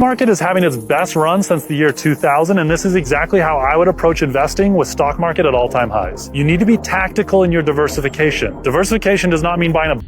Market is having its best run since the year 2000, and this is exactly how I would approach investing with stock market at all-time highs. You need to be tactical in your diversification. Diversification does not mean buying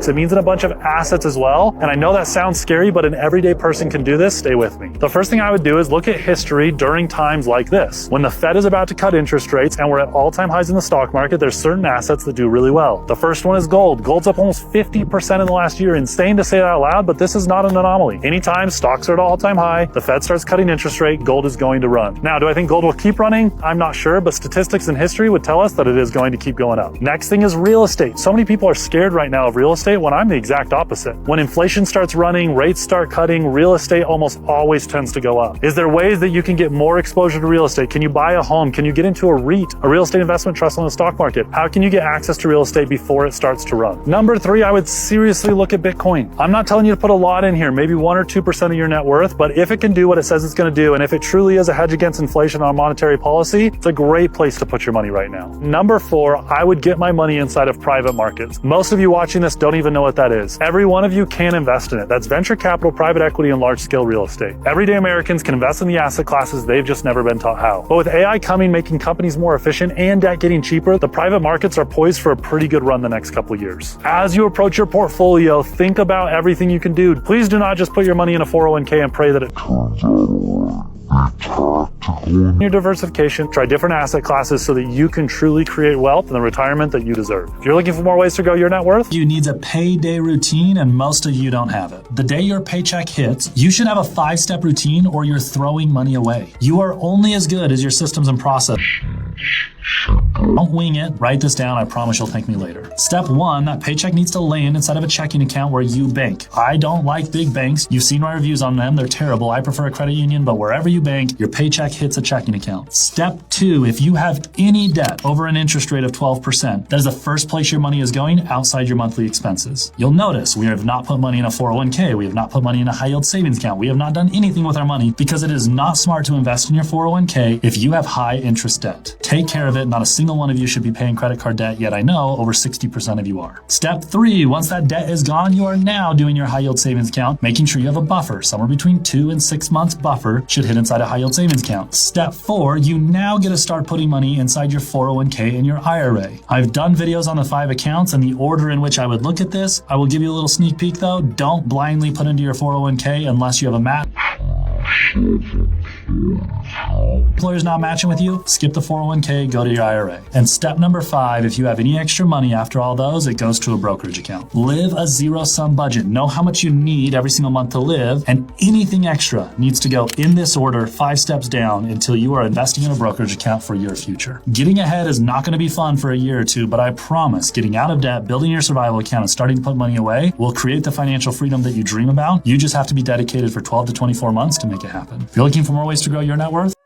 it means in a bunch of assets as well. And I know that sounds scary, but an everyday person can do this. Stay with me. The first thing I would do is look at history during times like this. When the Fed is about to cut interest rates and we're at all-time highs in the stock market, there's certain assets that do really well. The first one is gold. Gold's up almost 50% in the last year. Insane to say that out loud, but this is not an anomaly. Anytime stocks are at all-time high, the Fed starts cutting interest rate, gold is going to run. Now, do I think gold will keep running? I'm not sure, but statistics and history would tell us that it is going to keep going up. Next thing is real estate. So many people are scared right now of real estate when I'm the exact opposite. When inflation starts running, rates start cutting, real estate almost always tends to go up. Is there ways that you can get more exposure to real estate? Can you buy a home? Can you get into a REIT, a real estate investment trust on the stock market? How can you get access to real estate before it starts to run? Number 3, I would seriously look at Bitcoin. I'm not telling you to put a lot in here, maybe 1 or 2% of your net worth, but if it can do what it says it's going to do, and if it truly is a hedge against inflation on monetary policy, it's a great place to put your money right now. Number 4, I would get my money inside of private markets. Most of you watching this don't even know what that is. Every one of you can invest in it. That's venture capital, private equity, and large-scale real estate. Everyday Americans can invest in the asset classes, they've just never been taught how. But with AI coming, making companies more efficient, and debt getting cheaper, the private markets are poised for a pretty good run the next couple of years. As you approach your portfolio, think about everything you can do. Please do not just put your money in a 401k and pray that it turns out. Your diversification, try different asset classes so that you can truly create wealth and the retirement that you deserve. If you're looking for more ways to grow your net worth, you need a payday routine, and most of you don't have it. The day your paycheck hits, you should have a 5-step routine or you're throwing money away. You are only as good as your systems and process. Don't wing it. Write this down. I promise you'll thank me later. Step 1, that paycheck needs to land inside of a checking account where you bank. I don't like big banks. You've seen my reviews on them. They're terrible. I prefer a credit union, but wherever you bank, your paycheck hits a checking account. Step 2, if you have any debt over an interest rate of 12%, that is the first place your money is going outside your monthly expenses. You'll notice we have not put money in a 401k. We have not put money in a high yield savings account. We have not done anything with our money because it is not smart to invest in your 401k if you have high interest debt. Take care of it. Not a single one of you should be paying credit card debt, yet I know over 60% of you are. Step 3, once that debt is gone, you are now doing your high yield savings account, making sure you have a buffer. Somewhere between 2 and 6 months buffer should hit inside a high yield savings account. Step 4, you now get to start putting money inside your 401k and your IRA. I've done videos on the 5 accounts and the order in which I would look at this. I will give you a little sneak peek though. Don't blindly put into your 401k unless you have a match. Employer's not matching with you, skip the 401k, go to your IRA. And step number 5, if you have any extra money after all those, it goes to a brokerage account. Live a zero-sum budget. Know how much you need every single month to live, and anything extra needs to go in this order 5 steps down until you are investing in a brokerage account for your future. Getting ahead is not going to be fun for a year or 2, but I promise getting out of debt, building your survival account, and starting to put money away will create the financial freedom that you dream about. You just have to be dedicated for 12 to 24 months to make it happen. If you're looking for more ways to grow your net worth,